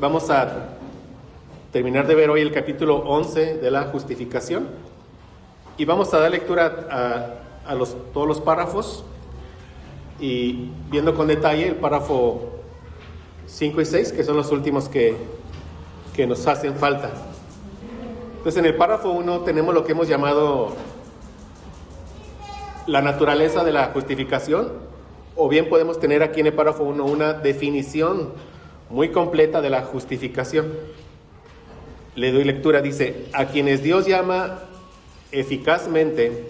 vamos a terminar de ver hoy el capítulo 11 de la justificación y vamos a dar lectura a todos los párrafos y viendo con detalle el párrafo 5 y 6, que son los últimos que nos hacen falta. Entonces, en el párrafo 1 tenemos lo que hemos llamado la naturaleza de la justificación, o bien podemos tener aquí en el párrafo 1 una definición muy completa de la justificación. Le doy lectura, dice: a quienes Dios llama eficazmente,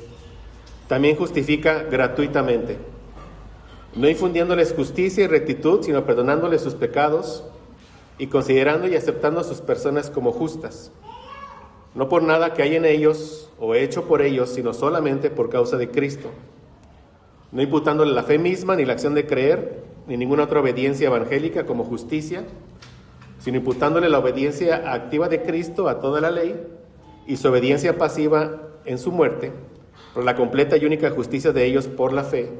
también justifica gratuitamente, no infundiéndoles justicia y rectitud, sino perdonándoles sus pecados y considerando y aceptando a sus personas como justas, no por nada que hay en ellos o hecho por ellos, sino solamente por causa de Cristo, no imputándole la fe misma, ni la acción de creer, ni ninguna otra obediencia evangélica como justicia, sino imputándole la obediencia activa de Cristo a toda la ley y su obediencia pasiva en su muerte, por la completa y única justicia de ellos por la fe,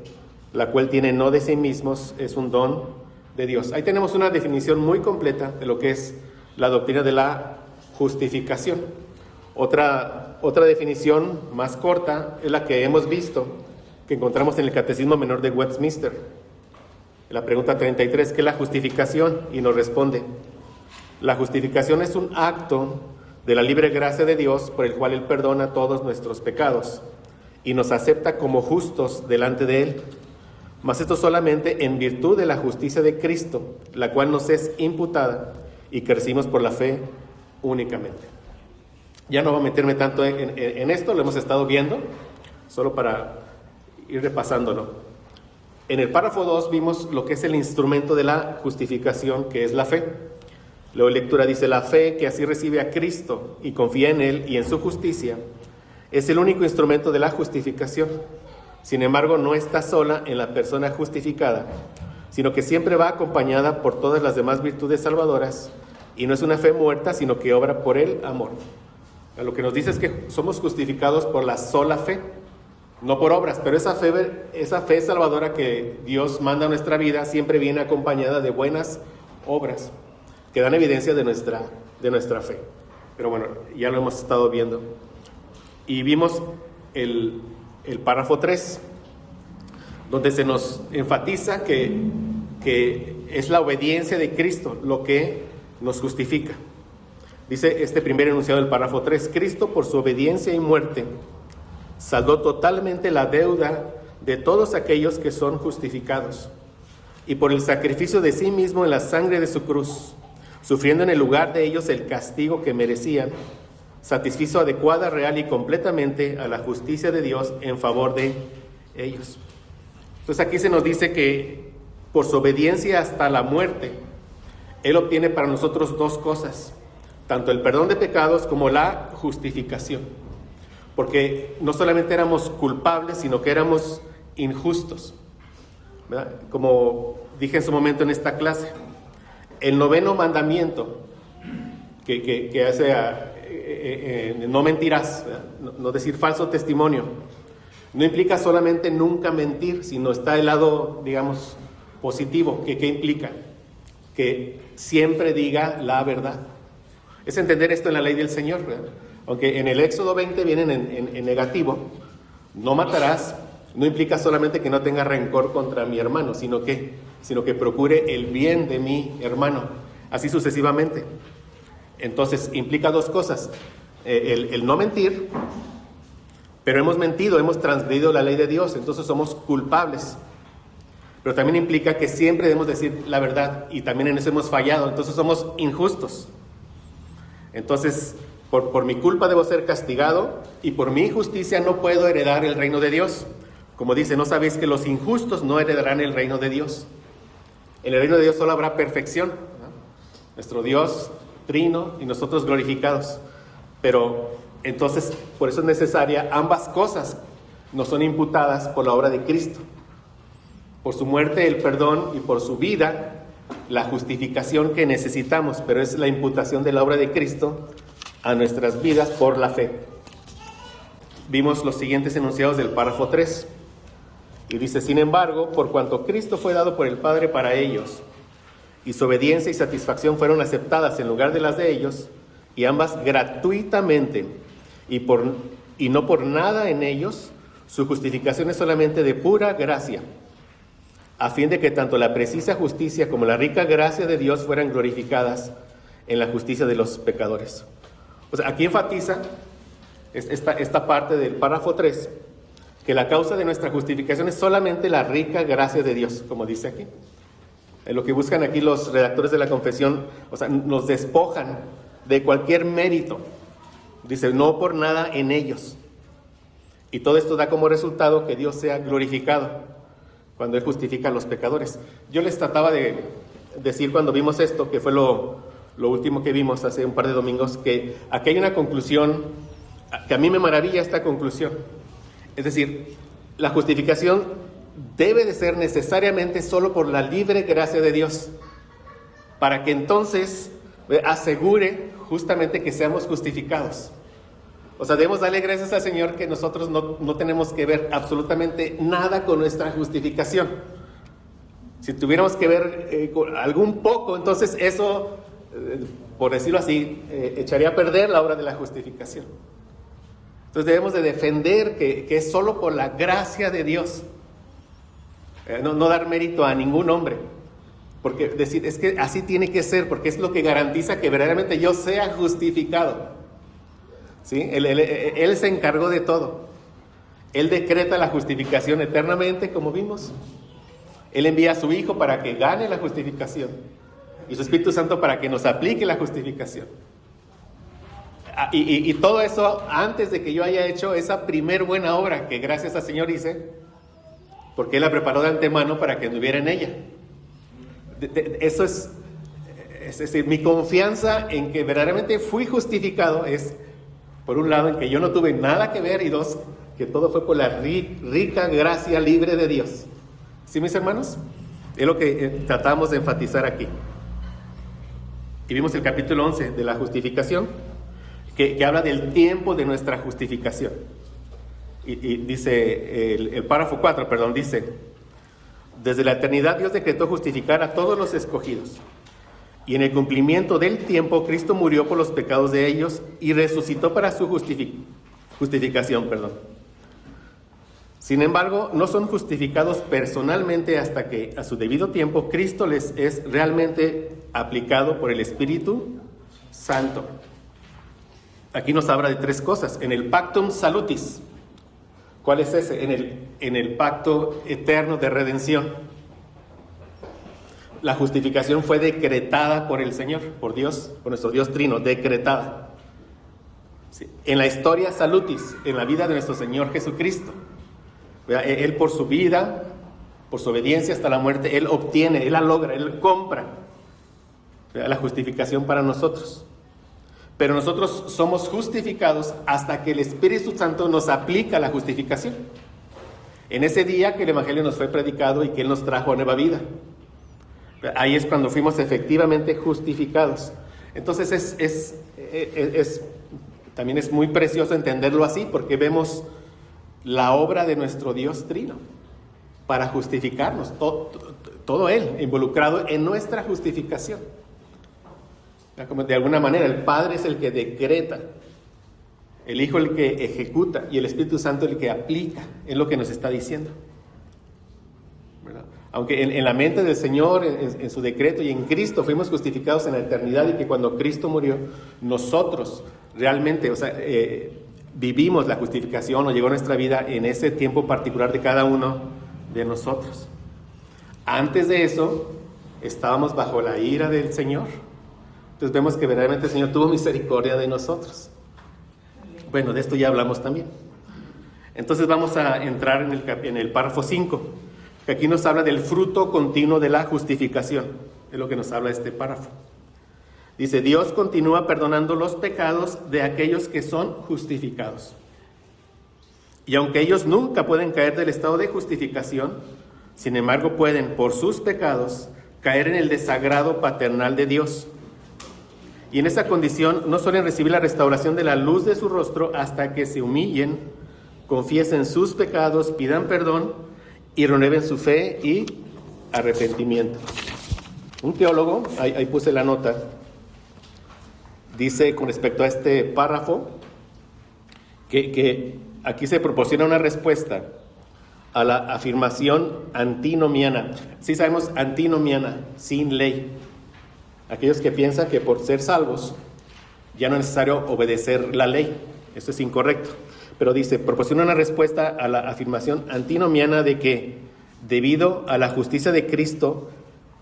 la cual tiene no de sí mismos, es un don de Dios. Ahí tenemos una definición muy completa de lo que es la doctrina de la justificación. Otra definición más corta es la que hemos visto, que encontramos en el Catecismo Menor de Westminster. La pregunta 33, ¿qué es la justificación? Y nos responde: la justificación es un acto de la libre gracia de Dios por el cual Él perdona todos nuestros pecados y nos acepta como justos delante de Él, mas esto solamente en virtud de la justicia de Cristo, la cual nos es imputada y que recibimos por la fe únicamente. Ya no voy a meterme tanto en esto, lo hemos estado viendo, solo para ir repasándolo. En el párrafo 2 vimos lo que es el instrumento de la justificación, que es la fe. Luego lectura dice: la fe que así recibe a Cristo y confía en Él y en su justicia es el único instrumento de la justificación. Sin embargo, no está sola en la persona justificada, sino que siempre va acompañada por todas las demás virtudes salvadoras, y no es una fe muerta, sino que obra por el amor. Lo que nos dice es que somos justificados por la sola fe, no por obras, pero esa fe salvadora que Dios manda a nuestra vida siempre viene acompañada de buenas obras que dan evidencia de nuestra fe. Pero bueno, ya lo hemos estado viendo. Y vimos el párrafo 3, donde se nos enfatiza que es la obediencia de Cristo lo que nos justifica. Dice este primer enunciado del párrafo 3: Cristo, por su obediencia y muerte, saldó totalmente la deuda de todos aquellos que son justificados, y por el sacrificio de sí mismo en la sangre de su cruz, sufriendo en el lugar de ellos el castigo que merecían, satisfizo adecuada, real y completamente a la justicia de Dios en favor de ellos. Entonces aquí se nos dice que por su obediencia hasta la muerte, Él obtiene para nosotros dos cosas: tanto el perdón de pecados como la justificación. Porque no solamente éramos culpables, sino que éramos injustos, ¿verdad? Como dije en su momento en esta clase, el 9º mandamiento que hace no mentirás, no decir falso testimonio, no implica solamente nunca mentir, sino está el lado, digamos, positivo. ¿Qué implica? Que siempre diga la verdad. Es entender esto en la ley del Señor, ¿verdad? Aunque en el Éxodo 20 vienen en negativo, no matarás, no implica solamente que no tenga rencor contra mi hermano, sino que procure el bien de mi hermano, así sucesivamente. Entonces implica dos cosas: el no mentir, pero hemos mentido, hemos transgredido la ley de Dios, entonces somos culpables. Pero también implica que siempre debemos decir la verdad, y también en eso hemos fallado, entonces somos injustos. Entonces, por mi culpa debo ser castigado, y por mi injusticia no puedo heredar el reino de Dios. Como dice: ¿no sabéis que los injustos no heredarán el reino de Dios? En el reino de Dios solo habrá perfección, ¿no? Nuestro Dios trino y nosotros glorificados. Pero entonces, por eso es necesaria ambas cosas. Nos son imputadas por la obra de Cristo. Por su muerte, el perdón, y por su vida, la justificación que necesitamos, pero es la imputación de la obra de Cristo a nuestras vidas por la fe. Vimos los siguientes enunciados del párrafo 3. Y dice: sin embargo, por cuanto Cristo fue dado por el Padre para ellos, y su obediencia y satisfacción fueron aceptadas en lugar de las de ellos, y ambas gratuitamente, y no por nada en ellos, su justificación es solamente de pura gracia, a fin de que tanto la precisa justicia como la rica gracia de Dios fueran glorificadas en la justicia de los pecadores. O sea, aquí enfatiza esta parte del párrafo 3, que la causa de nuestra justificación es solamente la rica gracia de Dios, como dice aquí. Lo que buscan aquí los redactores de la confesión, o sea, nos despojan de cualquier mérito. Dice, no por nada en ellos. Y todo esto da como resultado que Dios sea glorificado cuando Él justifica a los pecadores. Yo les trataba de decir cuando vimos esto, que fue lo último que vimos hace un par de domingos, que aquí hay una conclusión, que a mí me maravilla esta conclusión. Es decir, la justificación debe de ser necesariamente solo por la libre gracia de Dios, para que entonces asegure justamente que seamos justificados. O sea, debemos darle gracias al Señor que nosotros no tenemos que ver absolutamente nada con nuestra justificación. Si tuviéramos que ver algún poco, entonces eso, por decirlo así, echaría a perder la obra de la justificación. Entonces debemos de defender que es solo por la gracia de Dios. No dar mérito a ningún hombre. Porque decir, es que así tiene que ser, porque es lo que garantiza que verdaderamente yo sea justificado. ¿Sí? Él se encargó de todo. Él decreta la justificación eternamente, como vimos. Él envía a su Hijo para que gane la justificación. Y su Espíritu Santo para que nos aplique la justificación. Y todo eso antes de que yo haya hecho esa primer buena obra que gracias al Señor hice, porque Él la preparó de antemano para que anduviera en ella. Eso es decir, mi confianza en que verdaderamente fui justificado es, por un lado, en que yo no tuve nada que ver, y dos, que todo fue por la rica gracia libre de Dios. ¿Sí, mis hermanos? Es lo que tratamos de enfatizar aquí. Y vimos el capítulo 11 de la justificación, que habla del tiempo de nuestra justificación. Y dice, el párrafo 4, dice, desde la eternidad Dios decretó justificar a todos los escogidos. Y en el cumplimiento del tiempo, Cristo murió por los pecados de ellos y resucitó para su justificación. Sin embargo, no son justificados personalmente hasta que a su debido tiempo Cristo les es realmente aplicado por el Espíritu Santo. Aquí nos habla de tres cosas. En el Pactum Salutis. ¿Cuál es ese? En el pacto eterno de redención. La justificación fue decretada por el Señor, por Dios, por nuestro Dios Trino, decretada. Sí. En la historia Salutis, en la vida de nuestro Señor Jesucristo. Él por su vida, por su obediencia hasta la muerte, Él obtiene, Él la logra, Él compra la justificación para nosotros. Pero nosotros somos justificados hasta que el Espíritu Santo nos aplica la justificación. En ese día que el Evangelio nos fue predicado y que Él nos trajo a nueva vida. Ahí es cuando fuimos efectivamente justificados. Entonces también es muy precioso entenderlo así, porque vemos la obra de nuestro Dios Trino para justificarnos. Todo Él involucrado en nuestra justificación. Como de alguna manera el Padre es el que decreta, el Hijo el que ejecuta y el Espíritu Santo el que aplica, es lo que nos está diciendo, ¿verdad? Aunque en la mente del Señor, en su decreto y en Cristo fuimos justificados en la eternidad, y que cuando Cristo murió, nosotros realmente, vivimos la justificación o llegó a nuestra vida en ese tiempo particular de cada uno de nosotros. Antes de eso, estábamos bajo la ira del Señor. Entonces vemos que verdaderamente el Señor tuvo misericordia de nosotros. Bueno, de esto ya hablamos también. Entonces vamos a entrar en el párrafo 5, que aquí nos habla del fruto continuo de la justificación. Es lo que nos habla este párrafo. Dice, Dios continúa perdonando los pecados de aquellos que son justificados. Y aunque ellos nunca pueden caer del estado de justificación, sin embargo pueden, por sus pecados, caer en el desagrado paternal de Dios. Y en esa condición no suelen recibir la restauración de la luz de su rostro hasta que se humillen, confiesen sus pecados, pidan perdón y renueven su fe y arrepentimiento. Un teólogo, ahí puse la nota, dice con respecto a este párrafo que aquí se proporciona una respuesta a la afirmación antinomiana. Sí sabemos antinomiana, sin ley. Aquellos que piensan que por ser salvos ya no es necesario obedecer la ley. Eso es incorrecto. Pero dice, proporciona una respuesta a la afirmación antinomiana de que debido a la justicia de Cristo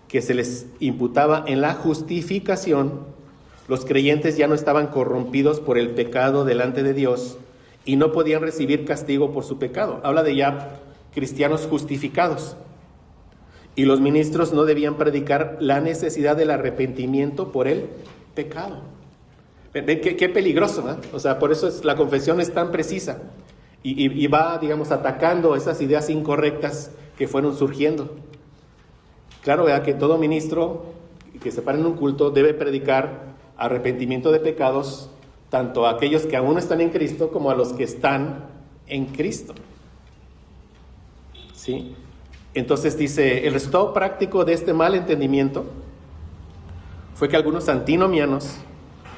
que se les imputaba en la justificación, los creyentes ya no estaban corrompidos por el pecado delante de Dios y no podían recibir castigo por su pecado. Habla de ya cristianos justificados. Y los ministros no debían predicar la necesidad del arrepentimiento por el pecado. Ven qué peligroso, ¿no? O sea, por eso la confesión es tan precisa y va, digamos, atacando esas ideas incorrectas que fueron surgiendo. Claro, ¿verdad? Que todo ministro que se para en un culto debe predicar arrepentimiento de pecados, tanto a aquellos que aún no están en Cristo como a los que están en Cristo. ¿Sí? Entonces dice, el resultado práctico de este mal entendimiento fue que algunos antinomianos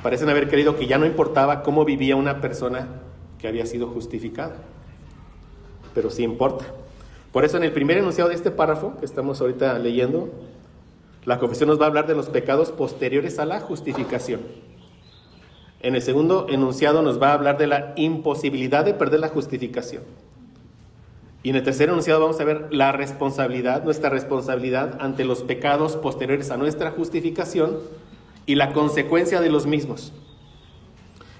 parecen haber creído que ya no importaba cómo vivía una persona que había sido justificada, pero sí importa. Por eso en el primer enunciado de este párrafo que estamos ahorita leyendo, la confesión nos va a hablar de los pecados posteriores a la justificación. En el segundo enunciado nos va a hablar de la imposibilidad de perder la justificación. Y en el tercer enunciado vamos a ver la responsabilidad, nuestra responsabilidad ante los pecados posteriores a nuestra justificación y la consecuencia de los mismos.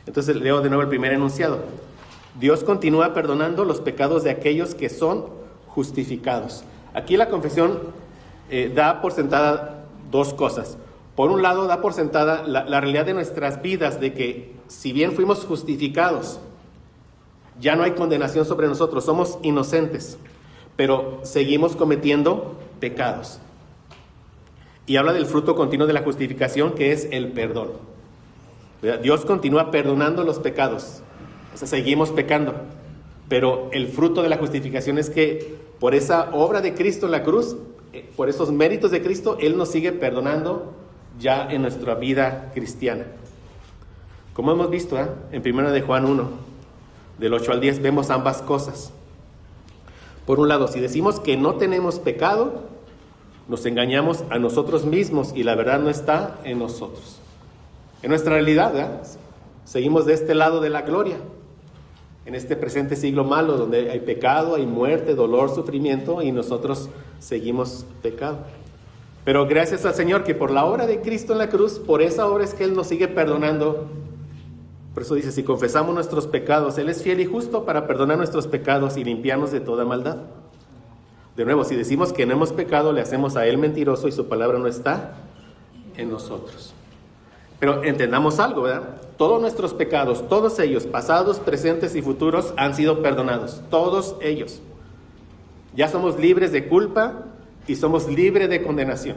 Entonces leo de nuevo el primer enunciado. Dios continúa perdonando los pecados de aquellos que son justificados. Aquí la confesión da por sentada dos cosas. Por un lado, da por sentada la realidad de nuestras vidas, de que si bien fuimos justificados, ya no hay condenación sobre nosotros, somos inocentes, pero seguimos cometiendo pecados. Y habla del fruto continuo de la justificación, que es el perdón. Dios continúa perdonando los pecados, o sea, seguimos pecando, pero el fruto de la justificación es que por esa obra de Cristo en la cruz, por esos méritos de Cristo, Él nos sigue perdonando ya en nuestra vida cristiana. Como hemos visto en 1 de Juan 1, del 8 al 10, vemos ambas cosas. Por un lado, si decimos que no tenemos pecado, nos engañamos a nosotros mismos y la verdad no está en nosotros. En nuestra realidad, seguimos de este lado de la gloria, en este presente siglo malo, donde hay pecado, hay muerte, dolor, sufrimiento, y nosotros seguimos pecado. Pero gracias al Señor que por la obra de Cristo en la cruz, por esa obra es que Él nos sigue perdonando. Por eso dice, si confesamos nuestros pecados, Él es fiel y justo para perdonar nuestros pecados y limpiarnos de toda maldad. De nuevo, si decimos que no hemos pecado, le hacemos a Él mentiroso y su palabra no está en nosotros. Pero entendamos algo, ¿verdad? Todos nuestros pecados, todos ellos, pasados, presentes y futuros, han sido perdonados. Todos ellos. Ya somos libres de culpa y somos libres de condenación.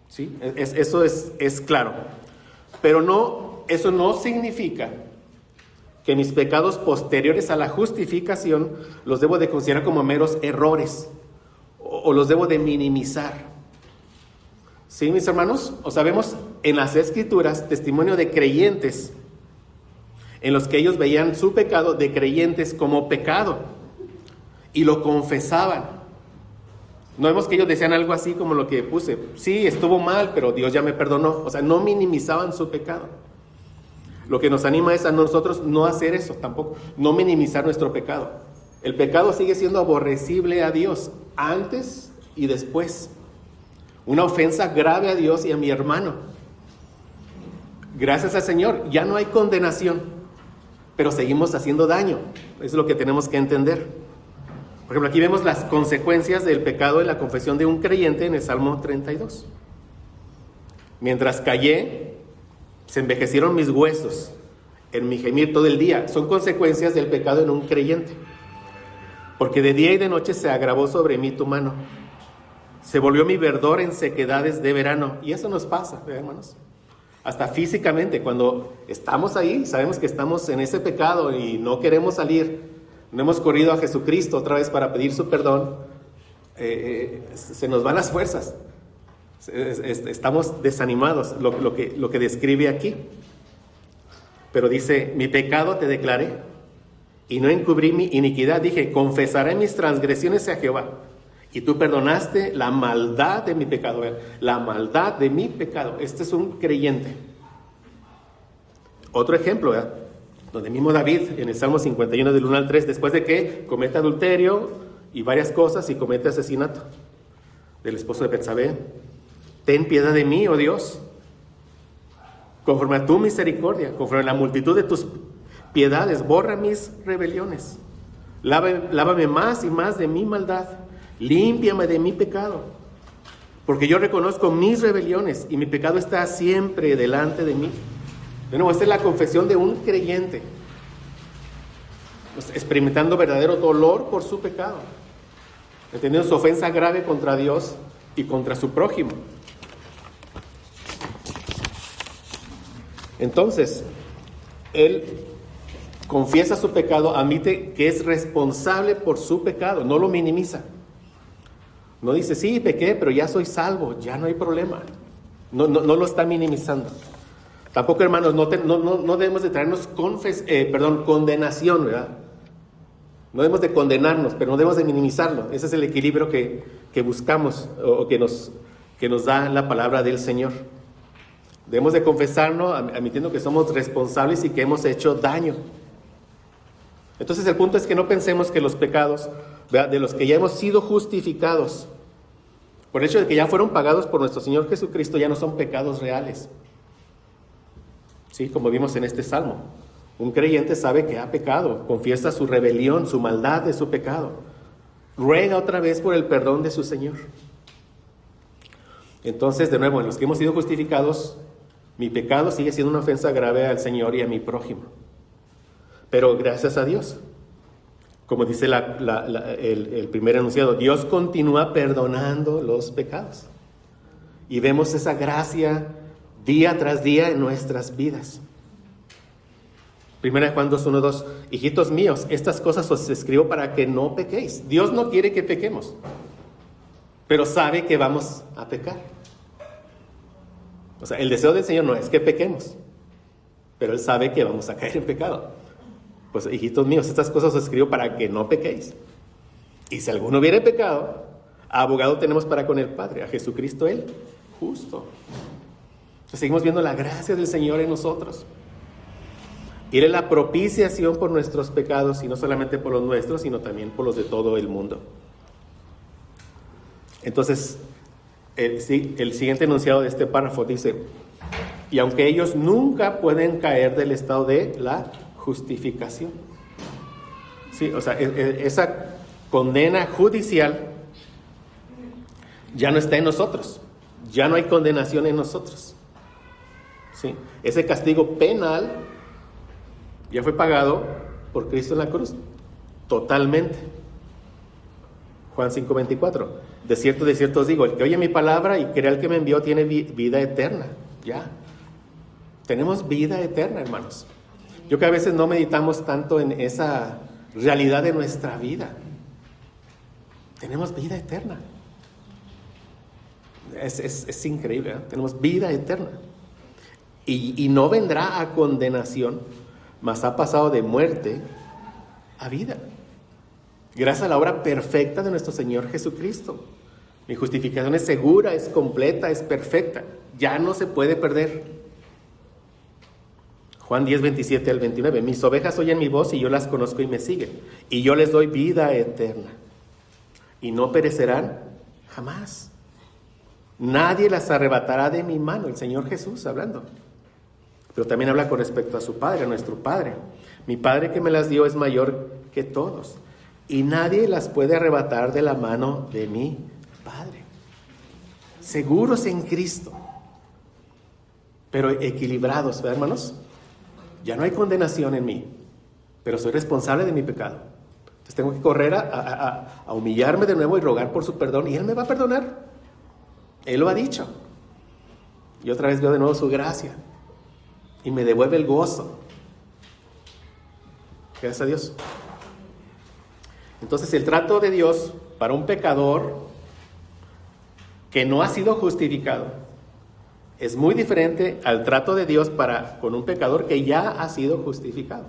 ¿Sí? Eso es claro. Pero eso no significa que mis pecados posteriores a la justificación los debo de considerar como meros errores o los debo de minimizar. ¿Sí, mis hermanos? O sea, vemos en las Escrituras testimonio de creyentes en los que ellos veían su pecado de creyentes como pecado y lo confesaban. No vemos que ellos decían algo así como lo que puse. Sí, estuvo mal, pero Dios ya me perdonó. O sea, no minimizaban su pecado. Lo que nos anima es a nosotros no hacer eso tampoco, no minimizar nuestro pecado. El pecado sigue siendo aborrecible a Dios antes y después. Una ofensa grave a Dios y a mi hermano. Gracias al Señor, ya no hay condenación, pero seguimos haciendo daño. Eso es lo que tenemos que entender. Por ejemplo, aquí vemos las consecuencias del pecado en la confesión de un creyente en el Salmo 32. Mientras callé, se envejecieron mis huesos en mi gemir todo el día. Son consecuencias del pecado en un creyente. Porque de día y de noche se agravó sobre mí tu mano. Se volvió mi verdor en sequedades de verano. Y eso nos pasa, hermanos. Hasta físicamente, cuando estamos ahí, sabemos que estamos en ese pecado y no queremos salir. No hemos corrido a Jesucristo otra vez para pedir su perdón. Se nos van las fuerzas. Estamos desanimados, lo que describe aquí. Pero dice, mi pecado te declaré y no encubrí mi iniquidad. Dije, confesaré mis transgresiones a Jehová. Y tú perdonaste la maldad de mi pecado. La maldad de mi pecado. Este es un creyente. Otro ejemplo, ¿verdad? Donde mismo David, en el Salmo 51 del 1 al 3, después de que comete adulterio y varias cosas y comete asesinato del esposo de Betsabé, ten piedad de mí, oh Dios, conforme a tu misericordia, conforme a la multitud de tus piedades, borra mis rebeliones. Lávame más y más de mi maldad, límpiame de mi pecado, porque yo reconozco mis rebeliones y mi pecado está siempre delante de mí. De nuevo, esta es la confesión de un creyente, experimentando verdadero dolor por su pecado, entendiendo su ofensa grave contra Dios y contra su prójimo. Entonces, él confiesa su pecado, admite que es responsable por su pecado, no lo minimiza. No dice, sí, pequé, pero ya soy salvo, ya no hay problema. No lo está minimizando. Tampoco, hermanos, no debemos de traernos condenación, ¿verdad? No debemos de condenarnos, pero no debemos de minimizarlo. Ese es el equilibrio que buscamos o que nos da la palabra del Señor. Debemos de confesarnos, admitiendo que somos responsables y que hemos hecho daño. Entonces el punto es que no pensemos que los pecados, ¿verdad?, de los que ya hemos sido justificados, por el hecho de que ya fueron pagados por nuestro Señor Jesucristo, ya no son pecados reales. Sí, como vimos en este Salmo. Un creyente sabe que ha pecado, confiesa su rebelión, su maldad de su pecado. Ruega otra vez por el perdón de su Señor. Entonces, de nuevo, en los que hemos sido justificados, mi pecado sigue siendo una ofensa grave al Señor y a mi prójimo. Pero gracias a Dios, como dice el primer enunciado, Dios continúa perdonando los pecados. Y vemos esa gracia día tras día en nuestras vidas. 1 Juan 2:1-2, hijitos míos, estas cosas os escribo para que no pequéis. Dios no quiere que pequemos, pero sabe que vamos a pecar. O sea, el deseo del Señor no es que pequemos, pero Él sabe que vamos a caer en pecado. Pues, hijitos míos, estas cosas os escribo para que no pequéis. Y si alguno hubiere pecado, abogado tenemos para con el Padre, a Jesucristo el justo. Entonces, seguimos viendo la gracia del Señor en nosotros. Y Él es la propiciación por nuestros pecados, y no solamente por los nuestros, sino también por los de todo el mundo. Entonces, el siguiente enunciado de este párrafo dice, y aunque ellos nunca pueden caer del estado de la justificación. Sí, o sea, esa condena judicial ya no está en nosotros, ya no hay condenación en nosotros. Sí, ese castigo penal ya fue pagado por Cristo en la cruz, totalmente. Juan 5:24, de cierto os digo, el que oye mi palabra y crea al que me envió tiene vida eterna. Ya, tenemos vida eterna, hermanos. Yo que a veces no meditamos tanto en esa realidad de nuestra vida. Tenemos vida eterna. Es increíble, ¿eh? Tenemos vida eterna. Y no vendrá a condenación, mas ha pasado de muerte a vida. Gracias a la obra perfecta de nuestro Señor Jesucristo. Mi justificación es segura, es completa, es perfecta. Ya no se puede perder. Juan 10:27-29. Mis ovejas oyen mi voz y yo las conozco y me siguen. Y yo les doy vida eterna. Y no perecerán jamás. Nadie las arrebatará de mi mano. El Señor Jesús hablando. Pero también habla con respecto a su Padre, a nuestro Padre. Mi Padre que me las dio es mayor que todos. Y nadie las puede arrebatar de la mano de mi Padre. Seguros en Cristo. Pero equilibrados, ¿verdad, hermanos? Ya no hay condenación en mí, pero soy responsable de mi pecado. Entonces tengo que correr a humillarme de nuevo y rogar por su perdón, y Él me va a perdonar. Él lo ha dicho. Y otra vez veo de nuevo su gracia, y me devuelve el gozo. Gracias a Dios. Entonces el trato de Dios para un pecador que no ha sido justificado es muy diferente al trato de Dios con un pecador que ya ha sido justificado.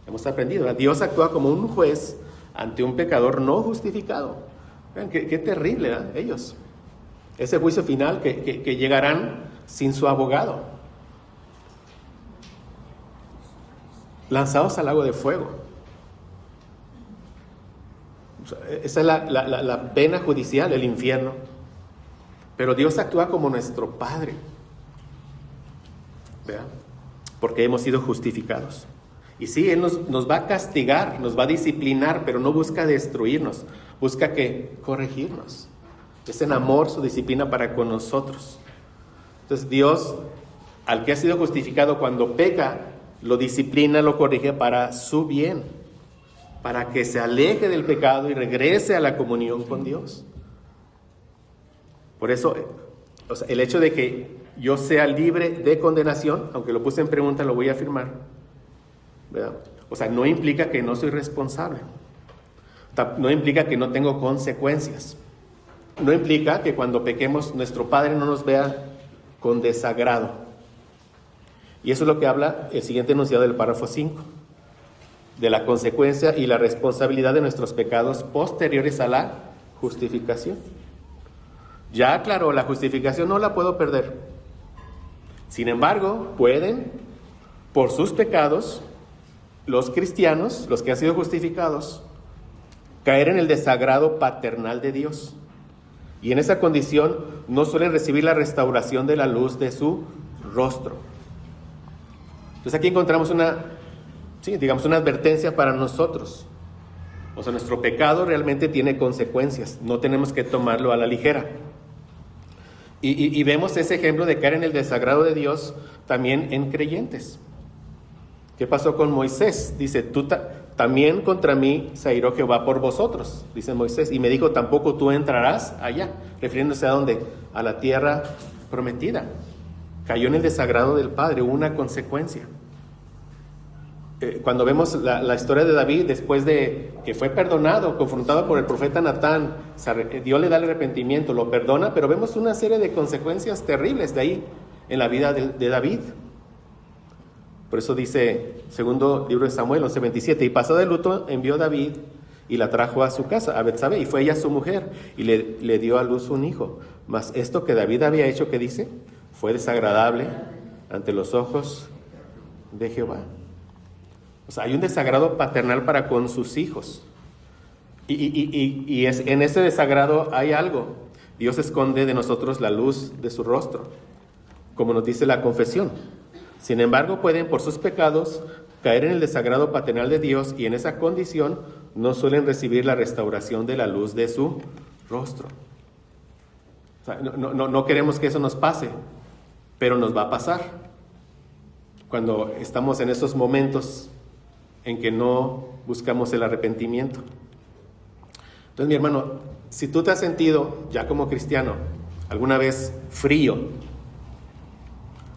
Hemos aprendido, ¿verdad? Dios actúa como un juez ante un pecador no justificado. Vean, qué terrible, ¿verdad? Ellos. Ese juicio final que llegarán sin su abogado. Lanzados al lago de fuego. O sea, esa es la pena judicial, el infierno. Pero Dios actúa como nuestro Padre. ¿Vean? Porque hemos sido justificados. Y sí, Él nos va a castigar, nos va a disciplinar, pero no busca destruirnos, busca corregirnos. Es en amor su disciplina para con nosotros. Entonces Dios, al que ha sido justificado cuando peca, lo disciplina, lo corrige para su bien, para que se aleje del pecado y regrese a la comunión con Dios. Por eso, o sea, el hecho de que yo sea libre de condenación, aunque lo puse en pregunta, lo voy a afirmar, ¿verdad? O sea, no implica que no soy responsable. No implica que no tengo consecuencias. No implica que cuando pequemos nuestro Padre no nos vea con desagrado. Y eso es lo que habla el siguiente enunciado del párrafo 5, de la consecuencia y la responsabilidad de nuestros pecados posteriores a la justificación. Ya aclaró, la justificación no la puedo perder. Sin embargo, pueden, por sus pecados, los cristianos, los que han sido justificados, caer en el desagrado paternal de Dios. Y en esa condición no suelen recibir la restauración de la luz de su rostro. Entonces aquí encontramos una advertencia para nosotros. O sea, nuestro pecado realmente tiene consecuencias. No tenemos que tomarlo a la ligera. Y vemos ese ejemplo de caer en el desagrado de Dios también en creyentes. ¿Qué pasó con Moisés? Dice, también contra mí se airó Jehová por vosotros, dice Moisés, y me dijo, tampoco tú entrarás allá, refiriéndose a dónde, a la tierra prometida. Cayó en el desagrado del Padre, hubo una consecuencia. Cuando vemos la historia de David, después de que fue perdonado, confrontado por el profeta Natán, Dios le da el arrepentimiento, lo perdona, pero vemos una serie de consecuencias terribles de ahí en la vida de David. Por eso dice, segundo libro de Samuel, 11:27, y pasado el luto envió David y la trajo a su casa, a Betsabé, y fue ella su mujer, y le dio a luz un hijo. Mas esto que David había hecho, ¿qué dice? Fue desagradable ante los ojos de Jehová. O sea, hay un desagrado paternal para con sus hijos. Y en ese desagrado hay algo. Dios esconde de nosotros la luz de su rostro, como nos dice la confesión. Sin embargo, pueden por sus pecados caer en el desagrado paternal de Dios y en esa condición no suelen recibir la restauración de la luz de su rostro. O sea, no queremos que eso nos pase, pero nos va a pasar cuando estamos en esos momentos en que no buscamos el arrepentimiento. Entonces, mi hermano, si tú te has sentido ya como cristiano alguna vez frío,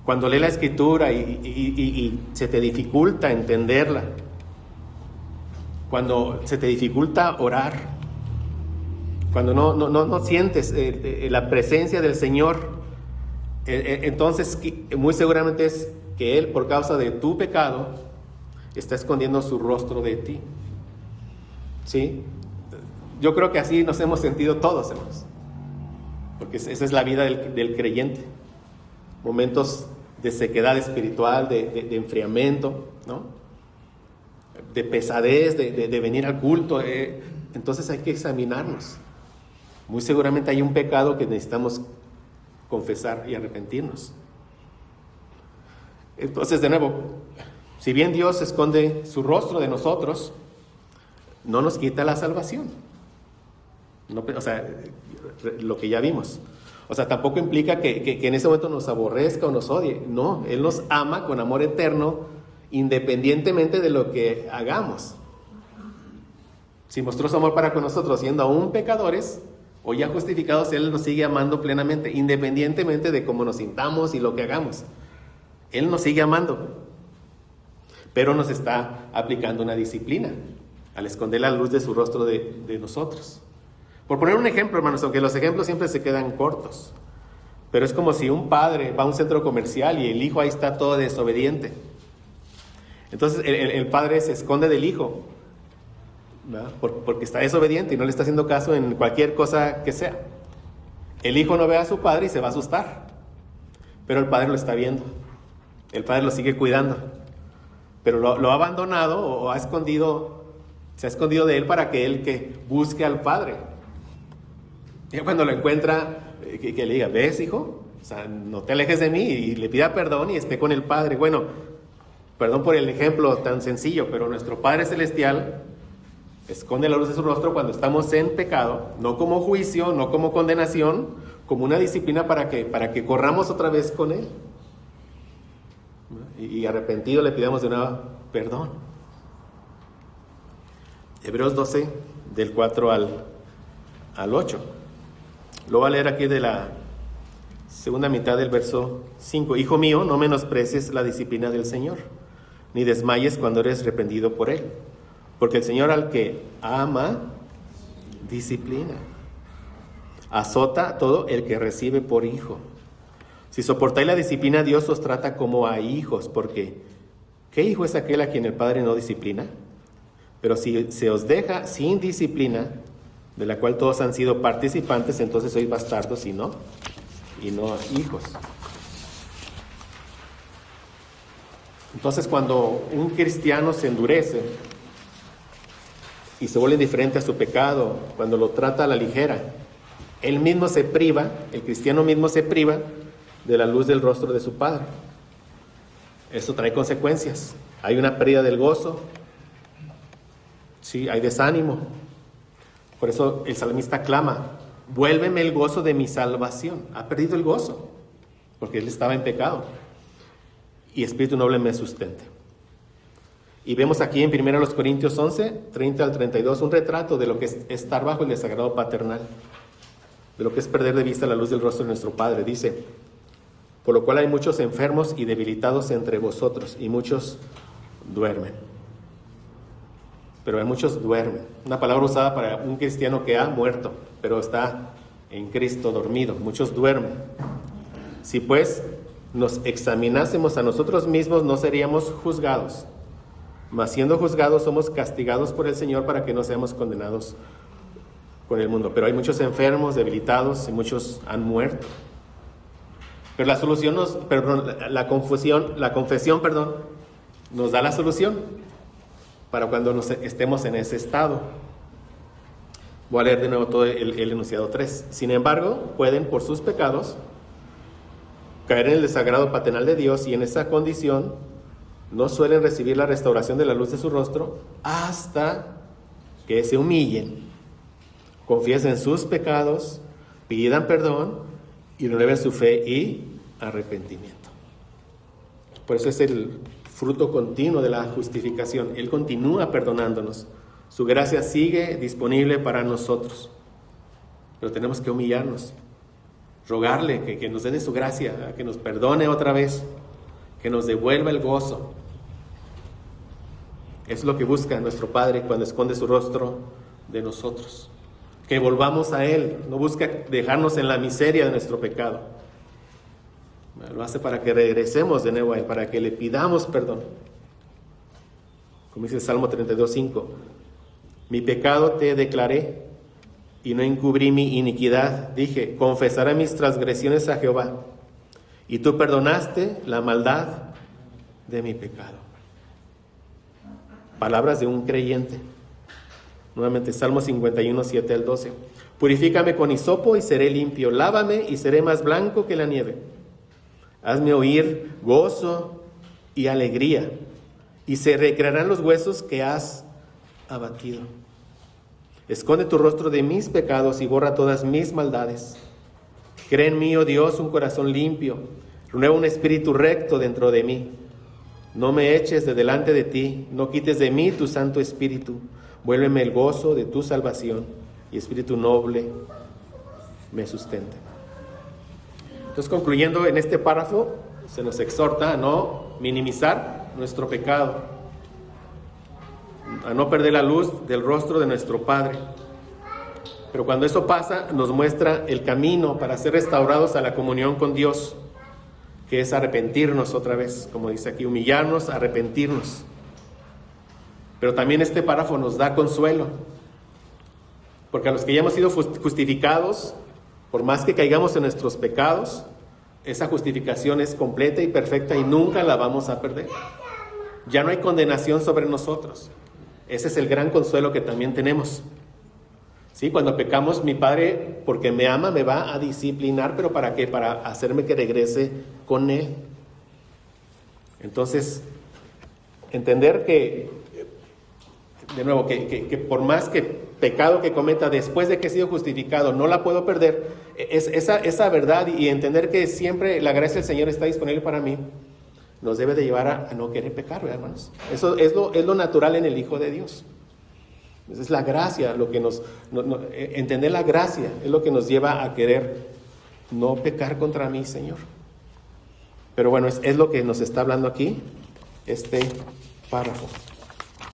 cuando lee la Escritura y se te dificulta entenderla, cuando se te dificulta orar, cuando no sientes la presencia del Señor, entonces muy seguramente es que Él, por causa de tu pecado, está escondiendo su rostro de ti. ¿Sí? Yo creo que así nos hemos sentido todos, hermanos, porque esa es la vida del creyente. Momentos de sequedad espiritual, de enfriamiento, ¿no? De pesadez, de venir al culto. Entonces hay que examinarnos. Muy seguramente hay un pecado que necesitamos confesar y arrepentirnos. Entonces, de nuevo, si bien Dios esconde su rostro de nosotros, no nos quita la salvación. No, o sea, lo que ya vimos. O sea, tampoco implica que en ese momento nos aborrezca o nos odie. No, Él nos ama con amor eterno, independientemente de lo que hagamos. Si mostró su amor para con nosotros siendo aún pecadores o ya justificados, Él nos sigue amando plenamente, independientemente de cómo nos sintamos y lo que hagamos. Él nos sigue amando, pero nos está aplicando una disciplina al esconder la luz de su rostro de nosotros. Por poner un ejemplo, hermanos, aunque los ejemplos siempre se quedan cortos, pero es como si un padre va a un centro comercial y el hijo ahí está todo desobediente. Entonces el padre se esconde del hijo, ¿verdad? Porque está desobediente y no le está haciendo caso en cualquier cosa que sea. El hijo no ve a su padre y se va a asustar, pero el padre lo está viendo. El padre lo sigue cuidando, pero lo ha abandonado o se ha escondido de él para que él que busque al padre. Y cuando lo encuentra, que le diga, ¿ves, hijo? O sea, no te alejes de mí, y le pida perdón y esté con el padre. Bueno, perdón por el ejemplo tan sencillo, pero nuestro Padre Celestial esconde la luz de su rostro cuando estamos en pecado, no como juicio, no como condenación, como una disciplina para que corramos otra vez con Él. Y arrepentido le pidamos de nuevo perdón. Hebreos 12, del 4 al 8. Lo voy a leer aquí de la segunda mitad del verso 5. Hijo mío, no menosprecies la disciplina del Señor, ni desmayes cuando eres reprendido por Él. Porque el Señor al que ama, disciplina. Azota a todo el que recibe por hijo. Si soportáis la disciplina, Dios os trata como a hijos, porque ¿qué hijo es aquel a quien el Padre no disciplina? Pero si se os deja sin disciplina, de la cual todos han sido participantes, entonces sois bastardos y no hijos. Entonces, cuando un cristiano se endurece y se vuelve indiferente a su pecado, cuando lo trata a la ligera, él mismo se priva, el cristiano mismo se priva de la luz del rostro de su Padre. Eso trae consecuencias. Hay una pérdida del gozo, sí, hay desánimo. Por eso el salmista clama, vuélveme el gozo de mi salvación. Ha perdido el gozo, porque él estaba en pecado. Y espíritu noble me sustente. Y vemos aquí en 1 Corintios 11, 30 al 32, un retrato de lo que es estar bajo el desagrado paternal, de lo que es perder de vista la luz del rostro de nuestro Padre. Dice, por lo cual hay muchos enfermos y debilitados entre vosotros, y muchos duermen. Pero hay muchos duermen. Una palabra usada para un cristiano que ha muerto, pero está en Cristo dormido. Muchos duermen. Si pues nos examinásemos a nosotros mismos, no seríamos juzgados. Mas siendo juzgados, somos castigados por el Señor para que no seamos condenados con el mundo. Pero hay muchos enfermos, debilitados, y muchos han muerto. Pero la solución la confesión, nos da la solución para cuando estemos en ese estado. Voy a leer de nuevo todo el enunciado 3. Sin embargo, pueden por sus pecados caer en el desagrado paternal de Dios, y en esa condición no suelen recibir la restauración de la luz de su rostro hasta que se humillen, confiesen sus pecados, pidan perdón y renueven su fe y arrepentimiento. Por eso es el fruto continuo de la justificación. Él continúa perdonándonos. Su gracia sigue disponible para nosotros. Pero tenemos que humillarnos, rogarle que nos dé de su gracia, que nos perdone otra vez, que nos devuelva el gozo. Es lo que busca nuestro Padre cuando esconde su rostro de nosotros. Que volvamos a Él. No busca dejarnos en la miseria de nuestro pecado. Lo hace para que regresemos de nuevo a Él, para que le pidamos perdón. Como dice el Salmo 32:5, mi pecado te declaré y no encubrí mi iniquidad. Dije, confesaré mis transgresiones a Jehová, y tú perdonaste la maldad de mi pecado. Palabras de un creyente. Nuevamente, Salmo 51, 7 al 12. Purifícame con hisopo y seré limpio. Lávame y seré más blanco que la nieve. Hazme oír gozo y alegría, y se recrearán los huesos que has abatido. Esconde tu rostro de mis pecados y borra todas mis maldades. Crea en mí, oh Dios, un corazón limpio. Renueva un espíritu recto dentro de mí. No me eches de delante de ti, no quites de mí tu Santo Espíritu. Vuélveme el gozo de tu salvación, y espíritu noble me sustente. Entonces, concluyendo en este párrafo, se nos exhorta a no minimizar nuestro pecado, a no perder la luz del rostro de nuestro Padre, Pero cuando eso pasa, nos muestra el camino para ser restaurados a la comunión con Dios, que es arrepentirnos otra vez, como dice aquí, humillarnos, arrepentirnos. Pero también este párrafo nos da consuelo, porque a los que ya hemos sido justificados, por más que caigamos en nuestros pecados, esa justificación es completa y perfecta y nunca la vamos a perder. Ya no hay condenación sobre nosotros. Ese es el gran consuelo que también tenemos. Sí, cuando pecamos, mi Padre, porque me ama, me va a disciplinar, pero ¿para qué? Para hacerme que regrese con Él. Entonces, entender que, de nuevo, que por más que pecado que cometa después de que he sido justificado, no la puedo perder, esa verdad y entender que siempre la gracia del Señor está disponible para mí, nos debe de llevar a no querer pecar, ¿verdad, hermanos? Eso es lo natural en el Hijo de Dios. Es la gracia, lo que entender la gracia es lo que nos lleva a querer no pecar contra mí, Señor. Pero bueno, es lo que nos está hablando aquí este párrafo.